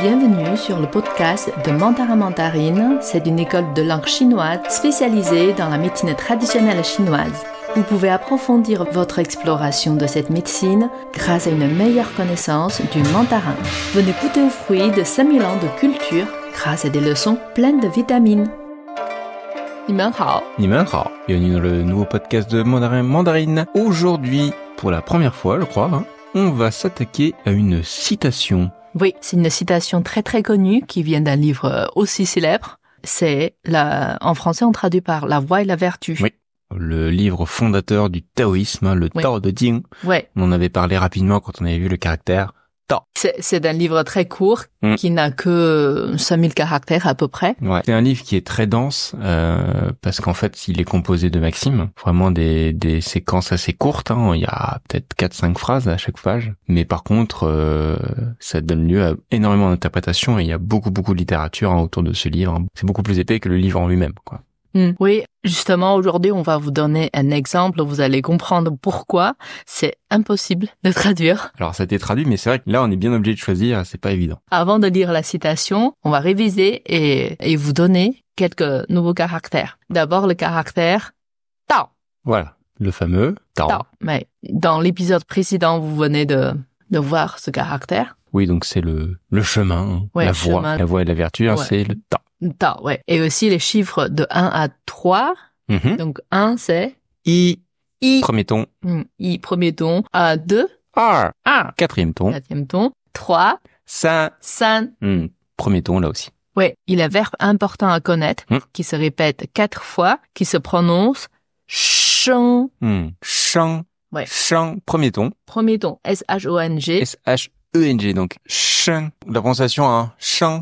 Bienvenue sur le podcast de Mandarin Mandarine. C'est une école de langue chinoise spécialisée dans la médecine traditionnelle chinoise. Vous pouvez approfondir votre exploration de cette médecine grâce à une meilleure connaissance du mandarin. Venez goûter aux fruits de 5000 ans de culture grâce à des leçons pleines de vitamines. 你们好. 你们好, bienvenue dans le nouveau podcast de Mandarin Mandarine. Aujourd'hui, pour la première fois, je crois, on va s'attaquer à une citation. Oui, c'est une citation très très connue qui vient d'un livre aussi célèbre. C'est, en français, on traduit par La Voie et la Vertu. Oui, le livre fondateur du taoïsme, le Tao de Jing. Ouais. On en avait parlé rapidement quand on avait vu le caractère Tao. C'est un livre très court qui n'a que 5000 caractères à peu près. Ouais. C'est un livre qui est très dense parce qu'en fait, il est composé de maximes, vraiment des séquences assez courtes. Il y a peut-être 4-5 phrases à chaque page, mais par contre, ça donne lieu à énormément d'interprétations et il y a beaucoup de littérature autour de ce livre. C'est beaucoup plus épais que le livre en lui-même, quoi. Oui, justement, aujourd'hui, on va vous donner un exemple. Vous allez comprendre pourquoi c'est impossible de traduire. Alors, ça a été traduit, mais c'est vrai que là, on est bien obligé de choisir. C'est pas évident. Avant de lire la citation, on va réviser et vous donner quelques nouveaux caractères. D'abord, le caractère Tao. Voilà, le fameux Tao. Mais dans l'épisode précédent, vous venez de voir ce caractère. Oui, donc c'est le chemin, la voie et la vertu, c'est le Tao. Tao, ouais. Et aussi les chiffres de 1 à 3. Donc 1, c'est I. Premier ton. I, premier ton. 2. R. Quatrième ton. 3. San. Premier ton, là aussi. Ouais. Il y a un verbe important à connaître, qui se répète 4 fois, qui se prononce sheng. Sheng. Ouais. Sheng, premier ton. Premier ton. S-H-O-N-G. S-H-E-N-G, donc sheng. La prononciation, sheng.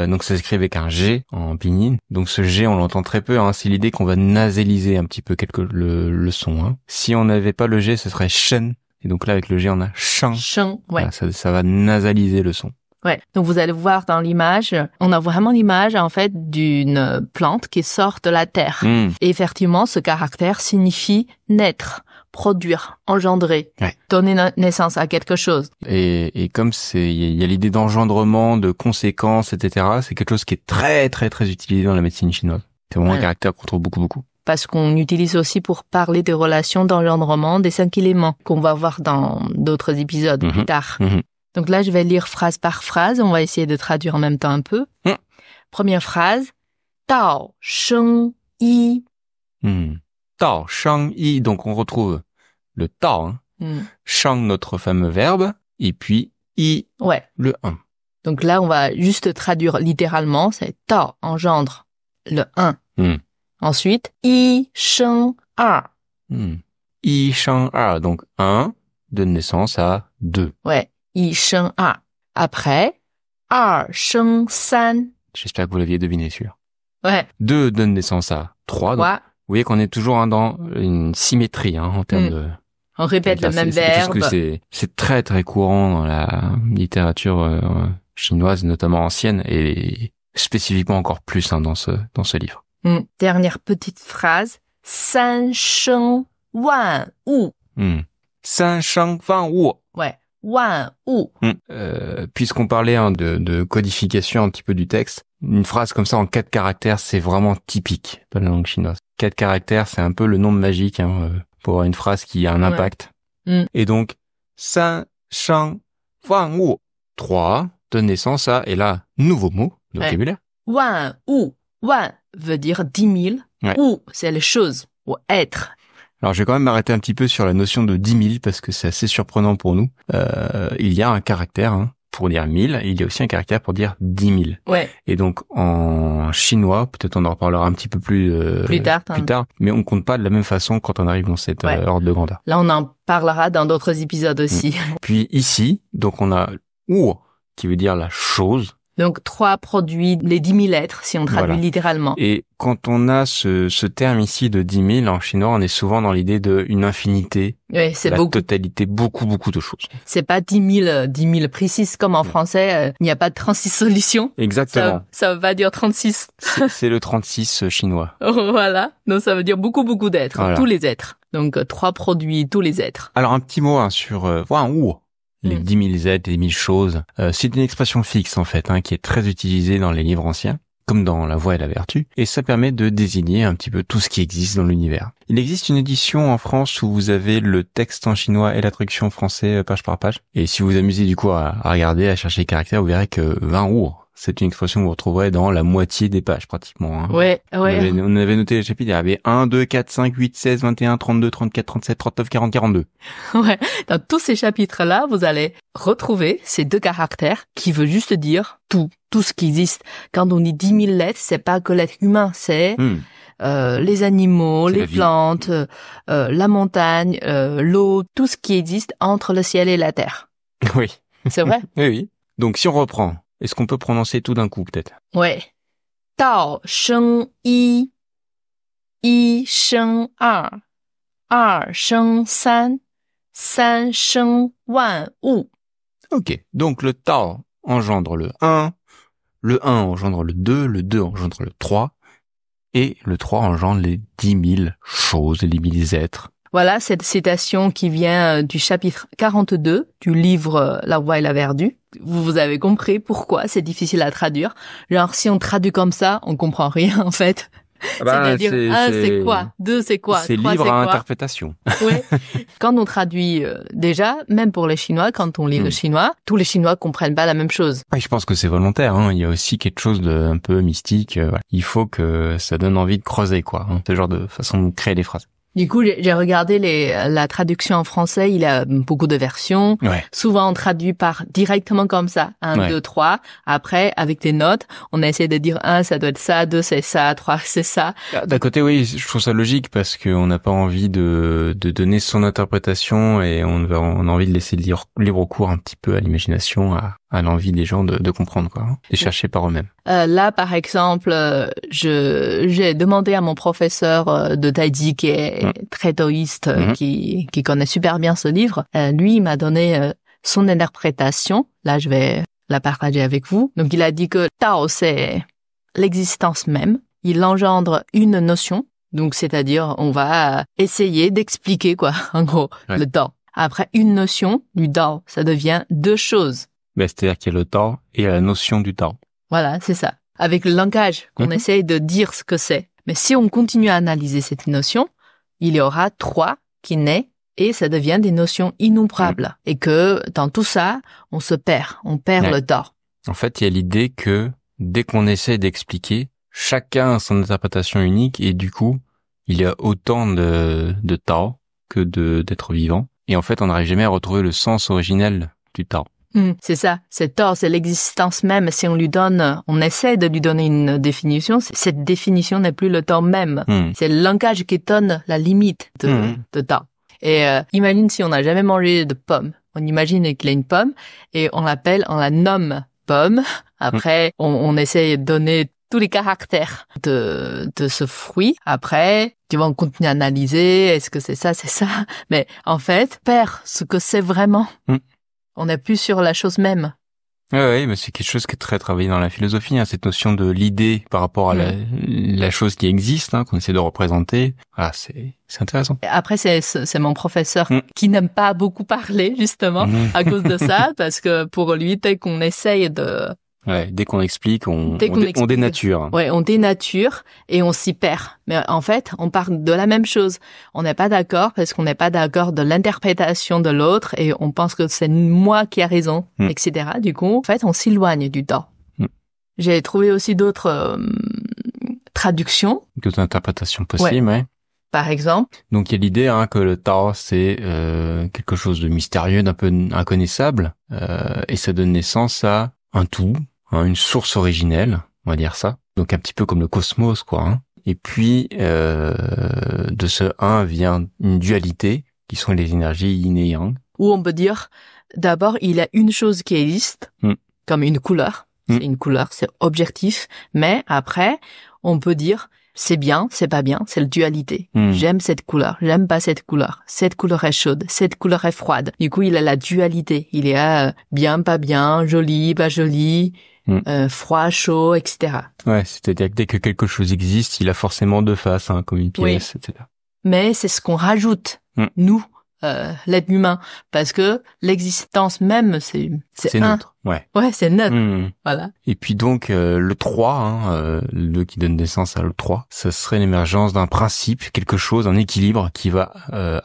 Donc ça s'écrit avec un G en pinyin. Donc ce G, on l'entend très peu, c'est l'idée qu'on va nasaliser un petit peu le son, Si on n'avait pas le G, ce serait shen. Et donc là, avec le G, on a sheng. Sheng, ouais. Voilà, ça va nasaliser le son. Ouais. Donc vous allez voir dans l'image, on a vraiment l'image, en fait, d'une plante qui sort de la terre. Et effectivement, ce caractère signifie naître, produire, engendrer, donner naissance à quelque chose. Et comme il y a l'idée d'engendrement, de conséquences, etc., c'est quelque chose qui est très utilisé dans la médecine chinoise. C'est vraiment un caractère qu'on trouve beaucoup. Parce qu'on utilise aussi pour parler des relations d'engendrement des 5 éléments qu'on va voir dans d'autres épisodes plus tard. Donc là, je vais lire phrase par phrase. On va essayer de traduire en même temps un peu. Première phrase. Tao sheng yi. Tao sheng yi. Donc on retrouve le Tao, sheng, notre fameux verbe, et puis yi, le 1. Donc là, on va juste traduire littéralement. C'est Tao engendre le 1. Ensuite, yi sheng er. Yi sheng er. Donc 1 donne naissance à 2. Ouais. Yi sheng er. Après, er sheng san. J'espère que vous l'aviez deviné, sûr. Ouais. 2 donne naissance à 3. Donc, vous voyez qu'on est toujours dans une symétrie, en termes de... On répète le même verbe. Parce que c'est très courant dans la littérature chinoise, notamment ancienne, et spécifiquement encore plus dans ce livre. Dernière petite phrase. San sheng wan wu. San sheng wan wu. Ouais. Wan wu. Puisqu'on parlait de codification un petit peu du texte, une phrase comme ça en 4 caractères, c'est vraiment typique de la langue chinoise. 4 caractères, c'est un peu le nombre magique pour avoir une phrase qui a un impact. Et donc, San sheng wan wu. 3 donne naissance à, et là, nouveau mot de vocabulaire. Wan wu. Wan veut dire 10 000. Wu, c'est les choses, ou être. Alors, je vais quand même m'arrêter un petit peu sur la notion de 10 000 parce que c'est assez surprenant pour nous. Il y a un caractère pour dire 1000, il y a aussi un caractère pour dire 10 000. Ouais. Et donc, en chinois, peut-être on en reparlera un petit peu plus tard, mais on compte pas de la même façon quand on arrive dans cette ordre de grandeur. Là, on en parlera dans d'autres épisodes aussi. Puis ici, donc on a wu, qui veut dire la chose. Donc 3 produits, les 10 000 lettres, si on traduit littéralement. Et quand on a ce terme ici de 10 000, en chinois, on est souvent dans l'idée d'une infinité, c'est totalité, beaucoup de choses. C'est pas 10 000 précises comme en français, il n'y a pas de 36 solutions. Exactement. Ça va dire 36. C'est le 36 chinois. Voilà. Donc ça veut dire beaucoup d'êtres, tous les êtres. Donc 3 produits, tous les êtres. Alors un petit mot sur Wan Wu. les 10 000 êtres, les 1000 choses. C'est une expression fixe en fait, qui est très utilisée dans les livres anciens, comme dans La Voix et la Vertu, et ça permet de désigner un petit peu tout ce qui existe dans l'univers. Il existe une édition en France où vous avez le texte en chinois et la traduction en français page par page. Et si vous vous amusez du coup à regarder, à chercher les caractères, vous verrez que 20 our, c'est une expression que vous retrouverez dans la moitié des pages pratiquement. Ouais. On avait noté les chapitres, il y avait 1, 2, 4, 5, 8, 16, 21, 32, 34, 37, 39, 40, 42. Ouais. Dans tous ces chapitres-là, vous allez retrouver ces 2 caractères qui veulent juste dire tout ce qui existe. Quand on dit 10 000 lettres, c'est pas que l'être humain, c'est les animaux, les plantes, la montagne, l'eau, tout ce qui existe entre le ciel et la terre. Oui. C'est vrai? Oui. Donc si on reprend, est-ce qu'on peut prononcer tout d'un coup peut-être? Ouais. Dao sheng yi, yi sheng er sheng san, san sheng wan wu. Ok. Donc le Tao engendre le 1 engendre le 2 engendre le 3, et le 3 engendre les 10 000 choses, les 10 000 êtres. Voilà cette citation qui vient du chapitre 42 du livre La Voix et la Vertu. Vous avez compris pourquoi c'est difficile à traduire. Genre, si on traduit comme ça, on comprend rien, en fait. C'est-à-dire, 1, c'est quoi? 2, c'est quoi? C'est 3, libre c'est à quoi? interprétation. Ouais. Quand on traduit, déjà, même pour les Chinois, quand on lit le chinois, tous les Chinois comprennent pas la même chose. Ouais, je pense que c'est volontaire, Il y a aussi quelque chose de un peu mystique. Voilà. Il faut que ça donne envie de creuser, quoi. Ce genre de façon de créer des phrases. Du coup, j'ai regardé la traduction en français, il y a beaucoup de versions. Ouais. Souvent, on traduit directement comme ça. 1, 2, 3. Après, avec des notes, on essaie de dire 1, ça doit être ça, 2, c'est ça, 3, c'est ça. D'un côté, oui, je trouve ça logique parce qu'on n'a pas envie de donner son interprétation et on a envie de laisser libre cours un petit peu à l'imagination, à l'envie des gens de comprendre, quoi, et chercher par eux-mêmes. Là, par exemple, j'ai demandé à mon professeur de taïchi qui est très taoïste, qui connaît super bien ce livre. Lui, il m'a donné son interprétation. Là, je vais la partager avec vous. Donc, il a dit que Tao, c'est l'existence même. Il engendre une notion. Donc, c'est-à-dire, on va essayer d'expliquer, quoi, en gros, le Tao. Après, une notion du Tao, ça devient 2 choses. C'est-à-dire qu'il y a le Tao et la notion du Tao. Voilà, c'est ça. Avec le langage qu'on essaye de dire ce que c'est. Mais si on continue à analyser cette notion, il y aura 3 qui naissent et ça devient des notions innombrables. Et que dans tout ça, on perd le Tao. En fait, il y a l'idée que dès qu'on essaie d'expliquer, chacun a son interprétation unique et du coup, il y a autant de Tao que d'êtres vivants. Et en fait, on n'arrive jamais à retrouver le sens originel du Tao. C'est ça. C'est Tao, c'est l'existence même. Si on essaie de lui donner une définition, cette définition n'est plus le Tao même. C'est le langage qui donne la limite de Tao. Et imagine si on n'a jamais mangé de pomme. On imagine qu'il y a une pomme et on la nomme pomme. Après, on essaie de donner tous les caractères de ce fruit. Après, tu vas continuer à analyser. Est-ce que c'est ça? Mais en fait, perd ce que c'est vraiment. On n'est plus sur la chose même. Oui, mais c'est quelque chose qui est très travaillé dans la philosophie, cette notion de l'idée par rapport à la chose qui existe, qu'on essaie de représenter. Ah, c'est intéressant. Après, c'est mon professeur qui n'aime pas beaucoup parler, justement, à cause de ça, parce que pour lui, dès qu'on essaye de... Ouais, dès qu'on explique, on dénature. Ouais, on dénature et on s'y perd. Mais en fait, on parle de la même chose. On n'est pas d'accord parce qu'on n'est pas d'accord de l'interprétation de l'autre et on pense que c'est moi qui ai raison, etc. Du coup, en fait, on s'éloigne du Tao. J'ai trouvé aussi d'autres traductions. D'autres interprétations possibles, ouais. Par exemple. Donc il y a l'idée que le Tao c'est quelque chose de mystérieux, d'un peu inconnaissable, et ça donne naissance à un tout. Une source originelle, on va dire ça. Donc un petit peu comme le cosmos, quoi. Et puis, de ce 1 vient une dualité, qui sont les énergies yin et yang. Où on peut dire, d'abord, il y a une chose qui existe, comme une couleur. C'est une couleur, c'est objectif. Mais après, on peut dire, c'est bien, c'est pas bien, c'est la dualité. J'aime cette couleur, j'aime pas cette couleur. Cette couleur est chaude, cette couleur est froide. Du coup, il y a la dualité. Il y a bien, pas bien, joli, pas joli, froid, chaud, etc. Ouais, c'est-à-dire que dès que quelque chose existe, il a forcément 2 faces, comme une pièce, etc. Mais c'est ce qu'on rajoute, nous, l'être humain, parce que l'existence même, c'est un. Neutre. Ouais, c'est neutre. Voilà. Et puis donc, le 3, le 2 qui donne naissance à le 3, ça serait l'émergence d'un principe, quelque chose, un équilibre qui va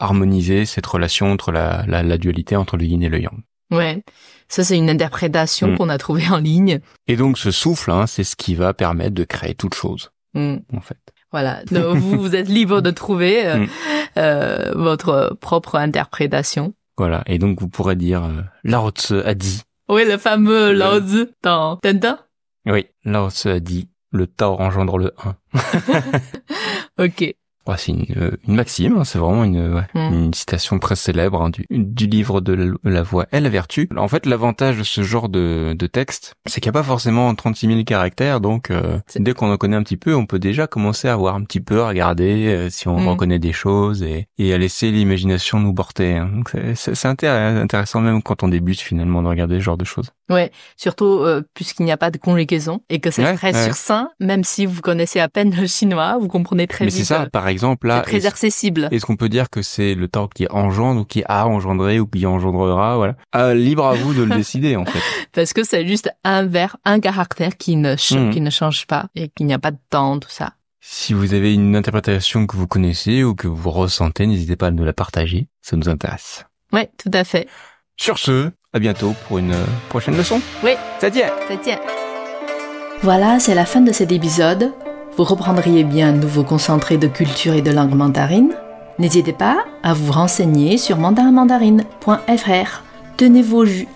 harmoniser cette relation entre la dualité entre le yin et le yang. Ouais, ça c'est une interprétation qu'on a trouvée en ligne. Et donc ce souffle, c'est ce qui va permettre de créer toute chose, en fait. Voilà, donc vous êtes libre de trouver votre propre interprétation. Voilà, et donc vous pourrez dire Lao Tzu a dit. Oui, le fameux Lao Tzu dans Tintin. Oui, Lao Tzu a dit, le Tao engendre le 1. Ok. Ouais, c'est une maxime, c'est vraiment une citation très célèbre du livre de la voix et la vertu. En fait, l'avantage de ce genre de texte, c'est qu'il n'y a pas forcément 36 000 caractères, donc dès qu'on en connaît un petit peu, on peut déjà commencer à voir un petit peu, à regarder si on reconnaît des choses et à laisser l'imagination nous porter. Donc c'est intéressant même quand on débute finalement de regarder ce genre de choses. Ouais, surtout puisqu'il n'y a pas de conjugaison et que c'est très succinct, même si vous connaissez à peine le chinois, vous comprenez très vite. Mais c'est ça, par exemple, là, c'est très accessible. Est-ce qu'on peut dire que c'est le Tao qui engendre ou qui a engendré ou qui engendrera, voilà. Libre à vous de le décider, en fait. Parce que c'est juste un caractère qui ne change pas et qu'il n'y a pas de temps, tout ça. Si vous avez une interprétation que vous connaissez ou que vous ressentez, n'hésitez pas à nous la partager, ça nous intéresse. Ouais, tout à fait. Sur ce, à bientôt pour une prochaine leçon. Oui. Ça tient. Voilà, c'est la fin de cet épisode. Vous reprendriez bien un nouveau concentré de culture et de langue mandarine. N'hésitez pas à vous renseigner sur mandarinmandarine.fr. Tenez vos jus.